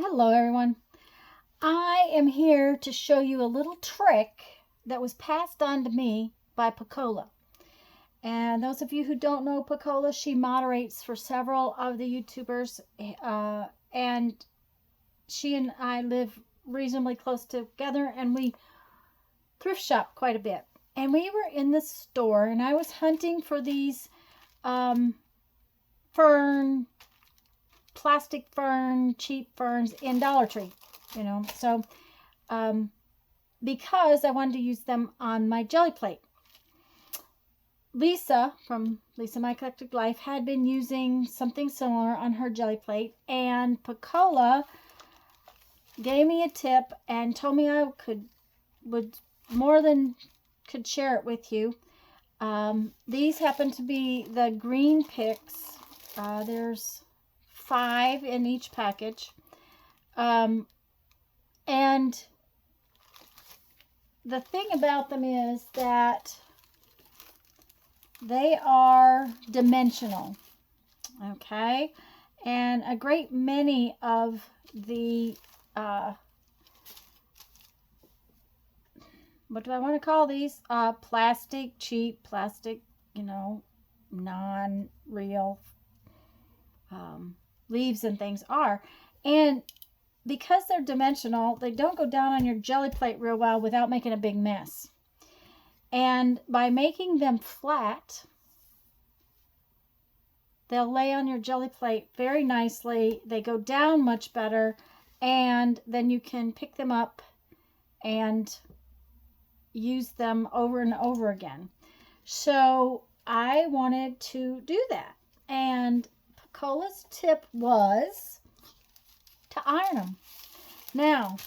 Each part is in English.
Hello everyone. I am here to show you a little trick that was passed on to me by PCola. And those of you who don't know PCola, she moderates for several of the YouTubers, and she and I live reasonably close together, and we thrift shop quite a bit. And we were in the store, and I was hunting for these plastic fern, cheap ferns in Dollar Tree, So, because I wanted to use them on my Gelli Plate. Lisa from Lisa My Eclectic Life had been using something similar on her Gelli Plate, and PCola gave me a tip and told me I would more than could share it with you. These happen to be the green picks. There's 5 in each package. And the thing about them is that they are dimensional, okay? And a great many of the, what do I want to call these? Cheap plastic, non-real leaves and things are. And because they're dimensional, they don't go down on your Gelli Plate real well without making a big mess. And by making them flat, they'll lay on your Gelli Plate very nicely. They go down much better, and then you can pick them up and use them over and over again. So I wanted to do that, and PCola's tip was to iron them. Now,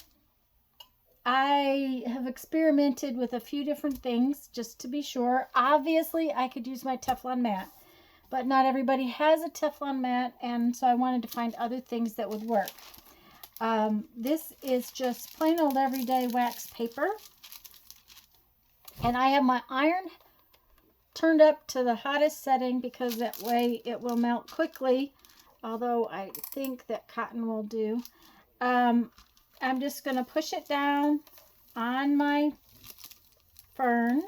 I have experimented with a few different things just to be sure. Obviously, I could use my Teflon mat, but not everybody has a Teflon mat, and so I wanted to find other things that would work. This is just plain old everyday wax paper, and I have my iron turned up to the hottest setting because that way it will melt quickly, although I think that cotton will do. I'm just going to push it down on my fern.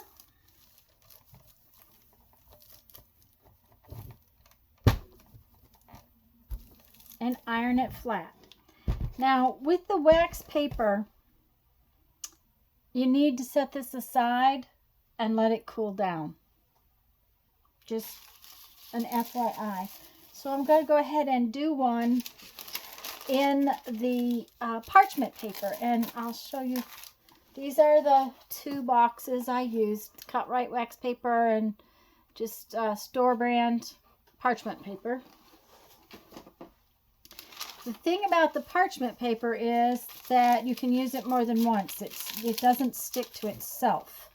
And iron it flat. Now, with the wax paper, you need to set this aside and let it cool down. Just an FYI. So I'm going to go ahead and do one in the parchment paper, and I'll show you. These are the 2 boxes I used: Cut-Rite wax paper and just store brand parchment paper. The thing about the parchment paper is that you can use it more than once. It doesn't stick to itself.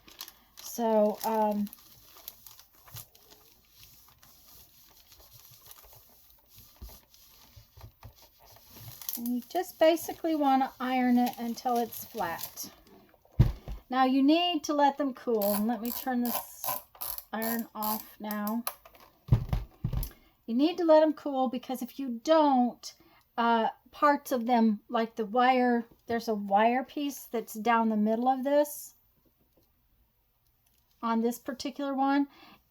So you just basically want to iron it until it's flat. Now you need to let them cool. And let me turn this iron off now. You need to let them cool, because if you don't, parts of them, like the wire, there's a wire piece that's down the middle of this, on this particular one,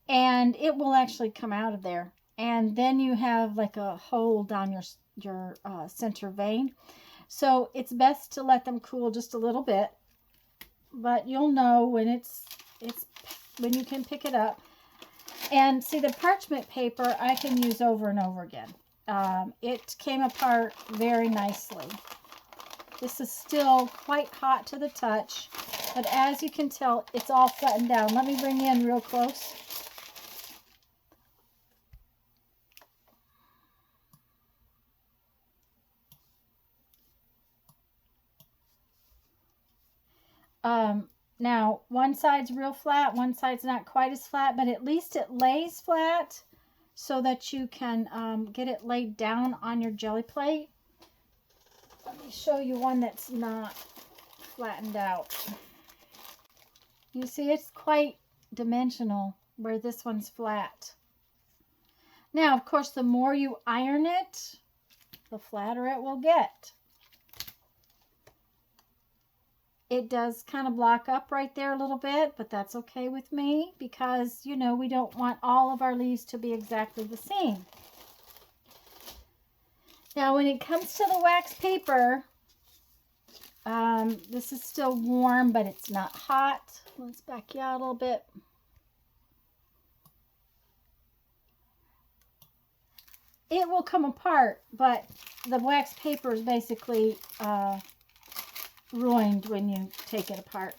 and it will actually come out of there. And then you have like a hole down your center vein. So it's best to let them cool just a little bit, but you'll know when when you can pick it up. And see, the parchment paper I can use over and over again. It came apart very nicely. This is still quite hot to the touch, but as you can tell, it's all flattened down. Let me bring you in real close. Now, one side's real flat, one side's not quite as flat, but at least it lays flat so that you can get it laid down on your Gelli Plate. Let me show you one that's not flattened out. You see, it's quite dimensional where this one's flat. Now, of course, the more you iron it, the flatter it will get. It does kind of block up right there a little bit, but that's okay with me because, you know, we don't want all of our leaves to be exactly the same. Now, when it comes to the wax paper, this is still warm, but it's not hot. Let's back you out a little bit. It will come apart, but the wax paper is basically ruined when you take it apart.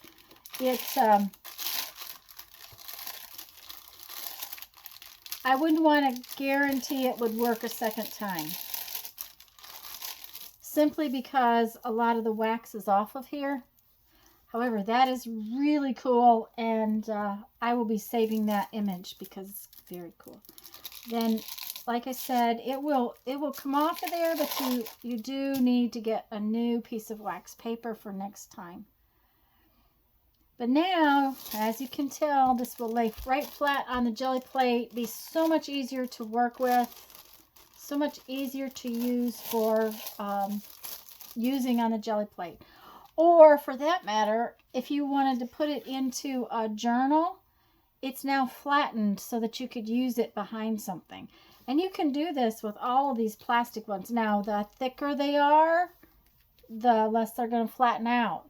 It's I wouldn't want to guarantee it would work a second time, simply because a lot of the wax is off of here. However, that is really cool, and I will be saving that image because it's very cool. Then, like I said, it will come off of there, but you do need to get a new piece of wax paper for next time. But now, as you can tell, this will lay right flat on the Gelli plate, be so much easier to work with, so much easier to use for using on the Gelli plate. Or for that matter, if you wanted to put it into a journal, it's now flattened so that you could use it behind something. And you can do this with all of these plastic ones. Now, the thicker they are, the less they're going to flatten out.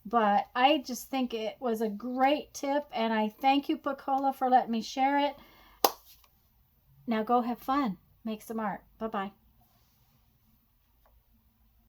But I just think it was a great tip, and I thank you, PCola, for letting me share it. Now go have fun. Make some art. Bye-bye.